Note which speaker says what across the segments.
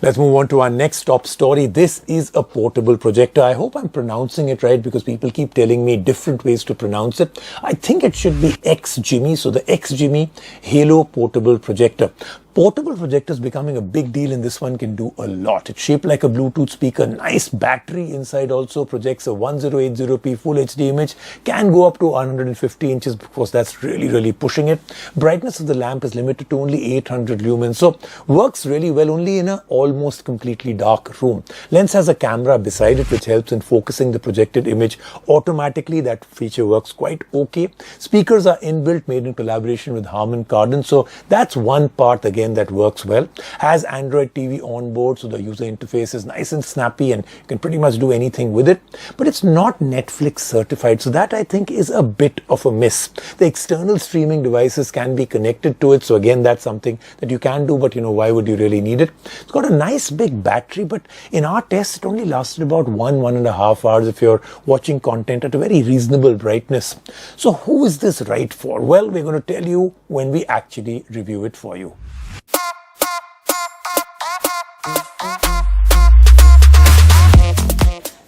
Speaker 1: Let's move on to our next top story. This is a portable projector. I hope I'm pronouncing it right because people keep telling me different ways to pronounce it. I think it should be XGIMI. So the XGIMI HALO portable projector. Portable projectors becoming a big deal, and this one can do a lot. It's shaped like a Bluetooth speaker, nice battery inside, also projects a 1080p full HD image, can go up to 150 inches. Of course, that's really pushing it. Brightness of the lamp is limited to only 800 lumens, so works really well only in an almost completely dark room. Lens has a camera beside it which helps in focusing the projected image automatically. That feature works quite okay. Speakers are inbuilt, made in collaboration with Harman Kardon, so that's one part again that works well. Has Android TV on board, so the user interface is nice and snappy and you can pretty much do anything with it. But it's not Netflix certified, so that I think is a bit of a miss. The external streaming devices can be connected to it, so again that's something that you can do, but why would you really need it? It's got a nice big battery, but in our test it only lasted about 1.5 hours if you're watching content at a very reasonable brightness. So who is this right for? Well, we're going to tell you when we actually review it for you.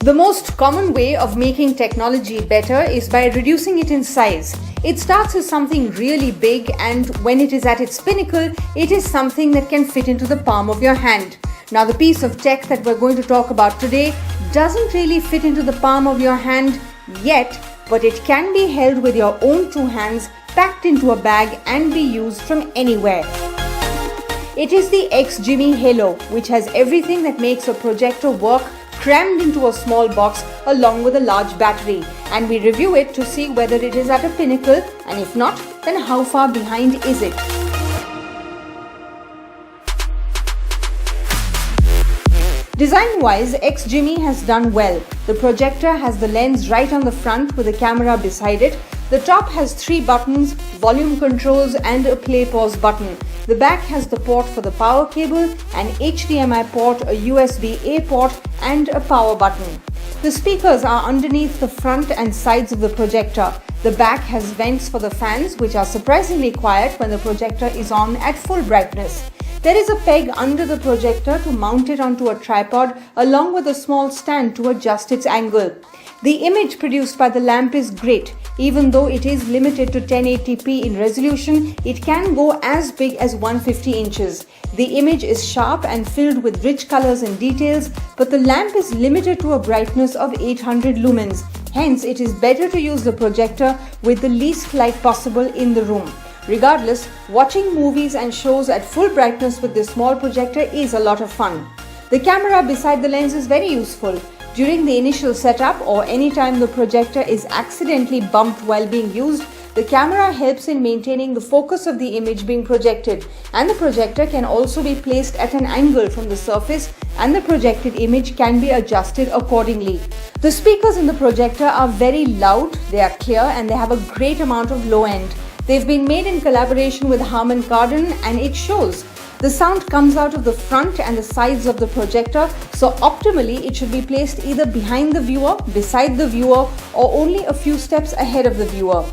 Speaker 2: The most common way of making technology better is by reducing it in size. It starts as something really big, and when it is at its pinnacle, it is something that can fit into the palm of your hand. Now, the piece of tech that we're going to talk about today doesn't really fit into the palm of your hand yet, but it can be held with your own two hands, packed into a bag, and be used from anywhere. It is the XGIMI HALO, which has everything that makes a projector work crammed into a small box along with a large battery, and we review it to see whether it is at a pinnacle, and if not, then how far behind is it. Design-wise, XGIMI has done well. The projector has the lens right on the front with a camera beside it. The top has 3 buttons, volume controls and a play-pause button. The back has the port for the power cable, an HDMI port, a USB-A port and a power button. The speakers are underneath the front and sides of the projector. The back has vents for the fans, which are surprisingly quiet when the projector is on at full brightness. There is a peg under the projector to mount it onto a tripod, along with a small stand to adjust its angle. The image produced by the lamp is great. Even though it is limited to 1080p in resolution, it can go as big as 150 inches. The image is sharp and filled with rich colors and details, but the lamp is limited to a brightness of 800 lumens. Hence, it is better to use the projector with the least light possible in the room. Regardless, watching movies and shows at full brightness with this small projector is a lot of fun. The camera beside the lens is very useful. During the initial setup or anytime the projector is accidentally bumped while being used, the camera helps in maintaining the focus of the image being projected, and the projector can also be placed at an angle from the surface and the projected image can be adjusted accordingly. The speakers in the projector are very loud, they are clear and they have a great amount of low end. They've been made in collaboration with Harman Kardon and it shows. The sound comes out of the front and the sides of the projector, so optimally it should be placed either behind the viewer, beside the viewer, or only a few steps ahead of the viewer.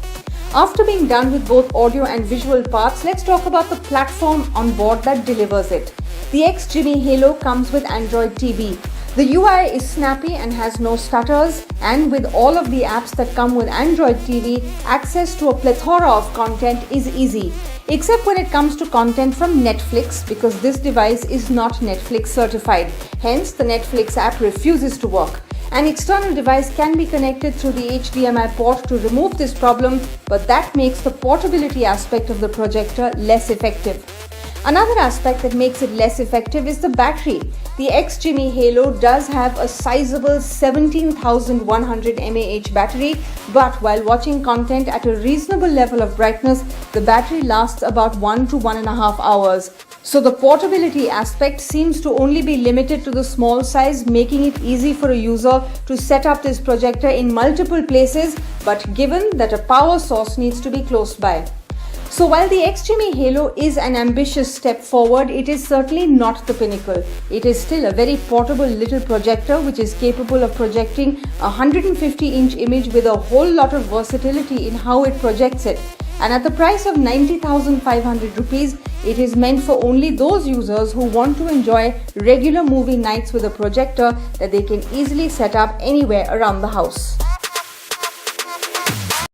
Speaker 2: After being done with both audio and visual parts, let's talk about the platform on board that delivers it. The XGIMI HALO comes with Android TV. The UI is snappy and has no stutters, and with all of the apps that come with Android TV, access to a plethora of content is easy. Except when it comes to content from Netflix, because this device is not Netflix certified. Hence, the Netflix app refuses to work. An external device can be connected through the HDMI port to remove this problem, but that makes the portability aspect of the projector less effective. Another aspect that makes it less effective is the battery. The XGIMI HALO does have a sizable 17,100 mAh battery, but while watching content at a reasonable level of brightness, the battery lasts about 1 to 1.5 hours. So the portability aspect seems to only be limited to the small size, making it easy for a user to set up this projector in multiple places, but given that a power source needs to be close by. So while the XGIMI HALO is an ambitious step forward, it is certainly not the pinnacle. It is still a very portable little projector which is capable of projecting a 150-inch image with a whole lot of versatility in how it projects it. And at the price of 90,500 rupees, It is meant for only those users who want to enjoy regular movie nights with a projector that they can easily set up anywhere around the house.